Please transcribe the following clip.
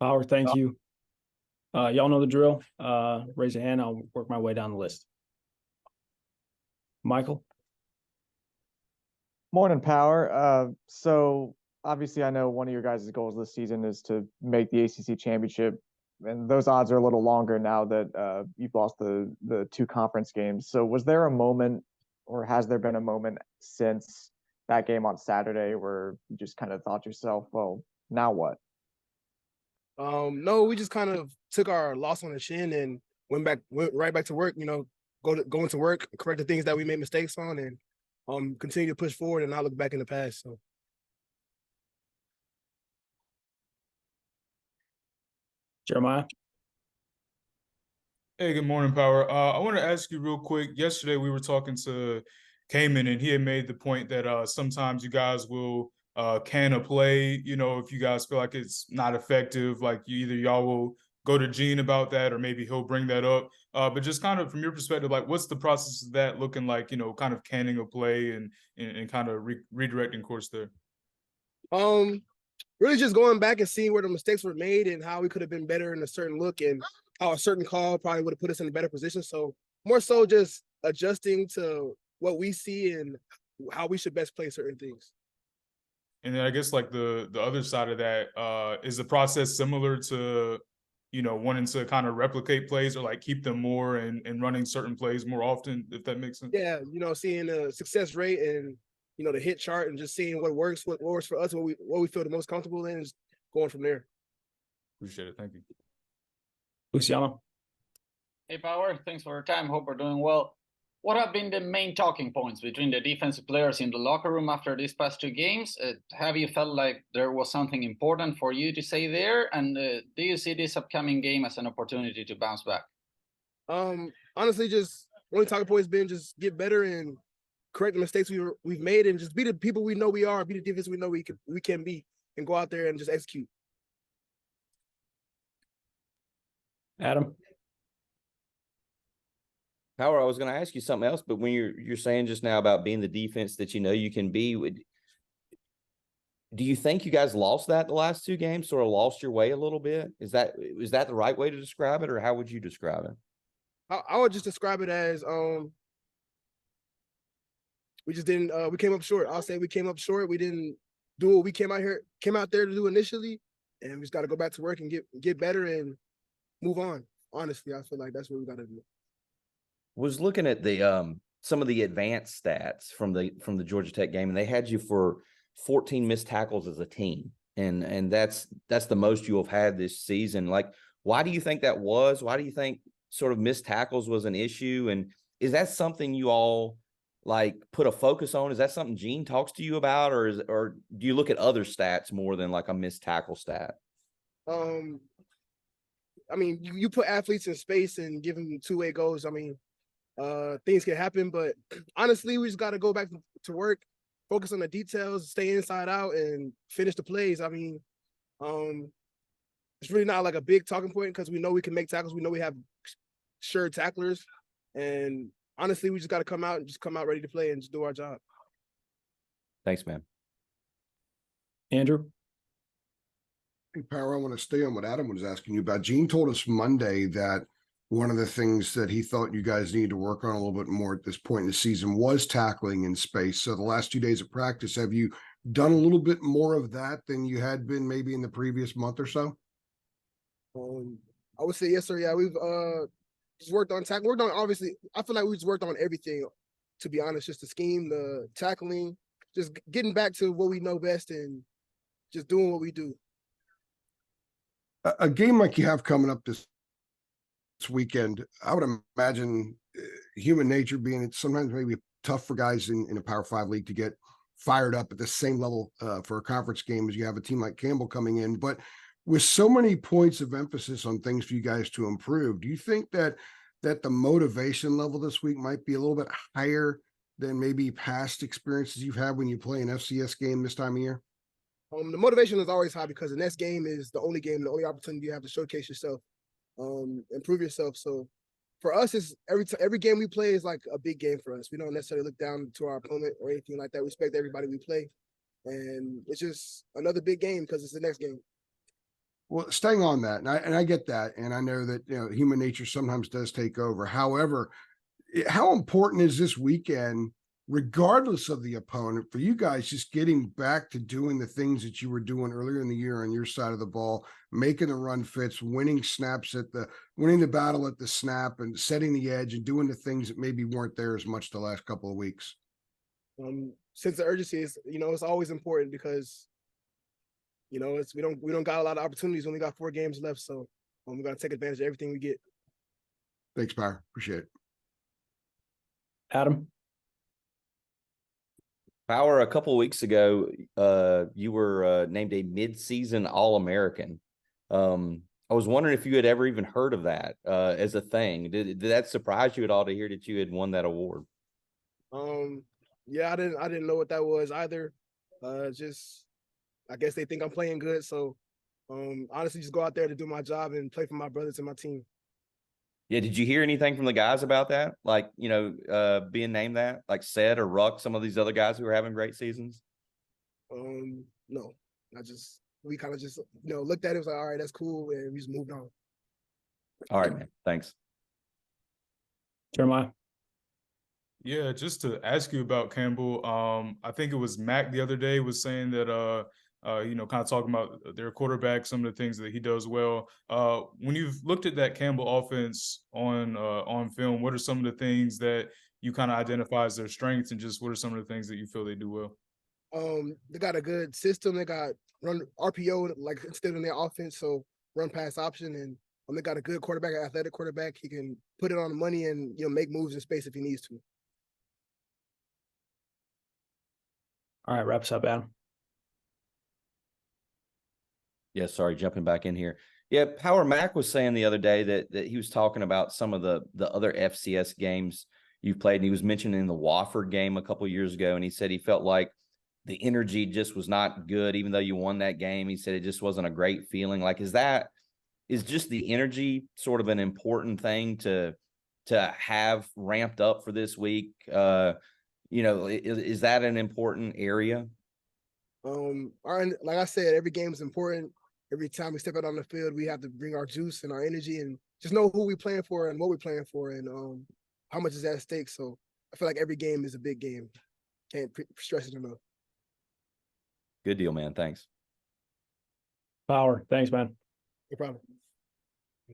Power, thank you. Y'all know the drill. Raise your hand. I'll work my way down the list. Michael? Morning, Power. So obviously, I know one of your guys' goals this season is to make the ACC championship, and those odds are a little longer now that you've lost the two conference games. So, was there a moment, or has there been a moment since that game on Saturday where you just kind of thought to yourself, well, now what? No, we just kind of took our loss on the chin and went right back to work. Go into work, correct the things that we made mistakes on, and continue to push forward and not look back in the past. So, Jeremiah? Hey, good morning, Power. I want to ask you real quick. Yesterday, we were talking to Cayman, and he had made the point that sometimes you guys will can a play. If you guys feel like it's not effective, like either y'all will go to Gene about that, or maybe he'll bring that up. But just kind of from your perspective, like what's the process of that looking like? Kind of canning a play and kind of redirecting course there. really just going back and seeing where the mistakes were made and how we could have been better in a certain look and how a certain call probably would have put us in a better position. So more so just adjusting to what we see and how we should best play certain things. And then I guess like the other side of that, is the process similar to, wanting to kind of replicate plays or like keep them more and running certain plays more often, if that makes sense? Yeah, seeing the success rate and the hit chart and just seeing what works for us, what we feel the most comfortable in, is going from there. Appreciate it. Thank you. Luciano? Hey, Power. Thanks for your time. Hope we're doing well. What have been the main talking points between the defensive players in the locker room after these past two games? Have you felt like there was something important for you to say there? And do you see this upcoming game as an opportunity to bounce back? Honestly, just only talking point has been just get better and correct the mistakes we've made and just be the people we know we are, be the defense we know we can be, and go out there and just execute. Adam? Power, I was going to ask you something else, but when you're saying just now about being the defense that you know you can be, do you think you guys lost that the last two games, sort of lost your way a little bit? Is that the right way to describe it, or how would you describe it? I would just describe it as we just didn't we came up short. I'll say we came up short. We didn't do what we came out there to do initially, and we just got to go back to work and get better and move on. Honestly, I feel like that's what we got to do. Was looking at the some of the advanced stats from the Georgia Tech game, and they had you for 14 missed tackles as a team, and that's the most you have had this season. Like, why do you think that was? Why do you think sort of missed tackles was an issue? And is that something you all like put a focus on? Is that something Gene talks to you about, or do you look at other stats more than like a missed tackle stat? I mean, you put athletes in space and give them two-way goals. I mean, things can happen, but honestly, we just got to go back to work, focus on the details, stay inside out, and finish the plays. I mean, it's really not like a big talking point because we know we can make tackles. We know we have sure tacklers, and honestly, we just got to come out ready to play and just do our job. Thanks, man. Andrew? Hey, Power, I want to stay on what Adam was asking you about. Gene told us Monday that one of the things that he thought you guys needed to work on a little bit more at this point in the season was tackling in space. So the last 2 days of practice, have you done a little bit more of that than you had been maybe in the previous month or so? I would say yes, sir. Yeah, we've just worked on tackling. Worked on, obviously, I feel like we just worked on everything, to be honest. Just the scheme, the tackling, just getting back to what we know best and just doing what we do. A game like you have coming up this weekend, I would imagine human nature being it's sometimes maybe tough for guys in a Power 5 league to get fired up at the same level for a conference game as you have a team like Campbell coming in. But with so many points of emphasis on things for you guys to improve, do you think that the motivation level this week might be a little bit higher than maybe past experiences you've had when you play an FCS game this time of year? The motivation is always high because the next game is the only opportunity you have to showcase yourself, improve yourself. So for us, it's every game we play is like a big game for us. We don't necessarily look down to our opponent or anything like that. We respect everybody we play, and it's just another big game because it's the next game. Well, staying on that, and I get that, and I know that human nature sometimes does take over. However, how important is this weekend, regardless of the opponent, for you guys just getting back to doing the things that you were doing earlier in the year on your side of the ball, making the run fits, winning the battle at the snap, and setting the edge, and doing the things that maybe weren't there as much the last couple of weeks? Since the urgency is, it's always important because we don't got a lot of opportunities. We only got 4 games left, so we got to take advantage of everything we get. Thanks, Power. Appreciate it. Adam. Power, a couple of weeks ago, you were named a mid-season All-American. I was wondering if you had ever even heard of that as a thing. Did that surprise you at all to hear that you had won that award? Yeah, I didn't know what that was either. Just I guess they think I'm playing good, so honestly, just go out there to do my job and play for my brothers and my team. Yeah, did you hear anything from the guys about that? Like, being named that, like Sed or Ruck, some of these other guys who are having great seasons? No, we kind of just looked at it, was like, all right, that's cool, and we just moved on. All right, man. Thanks. Jeremiah. Yeah, just to ask you about Campbell, I think it was Mac the other day was saying that kind of talking about their quarterback, some of the things that he does well. When you've looked at that Campbell offense on film, what are some of the things that you kind of identify as their strengths, and just what are some of the things that you feel they do well? They got a good system. They got run RPO like instead in their offense, so run pass option, and they got a good quarterback, an athletic quarterback. He can put it on the money and make moves in space if he needs to. All right, wraps up, Adam. Yeah, sorry, jumping back in here. Yeah, Power Mac was saying the other day that he was talking about some of the other FCS games you've played, and he was mentioning the Wofford game a couple of years ago, and he said he felt like the energy just was not good, even though you won that game. He said it just wasn't a great feeling. Like, is just the energy sort of an important thing to have ramped up for this week? Is that an important area? Like I said, every game is important. Every time we step out on the field, we have to bring our juice and our energy, and just know who we're playing for and what we're playing for, and how much is at stake. So I feel like every game is a big game. Can't stress it enough. Good deal, man. Thanks. Power. Thanks, man. No problem.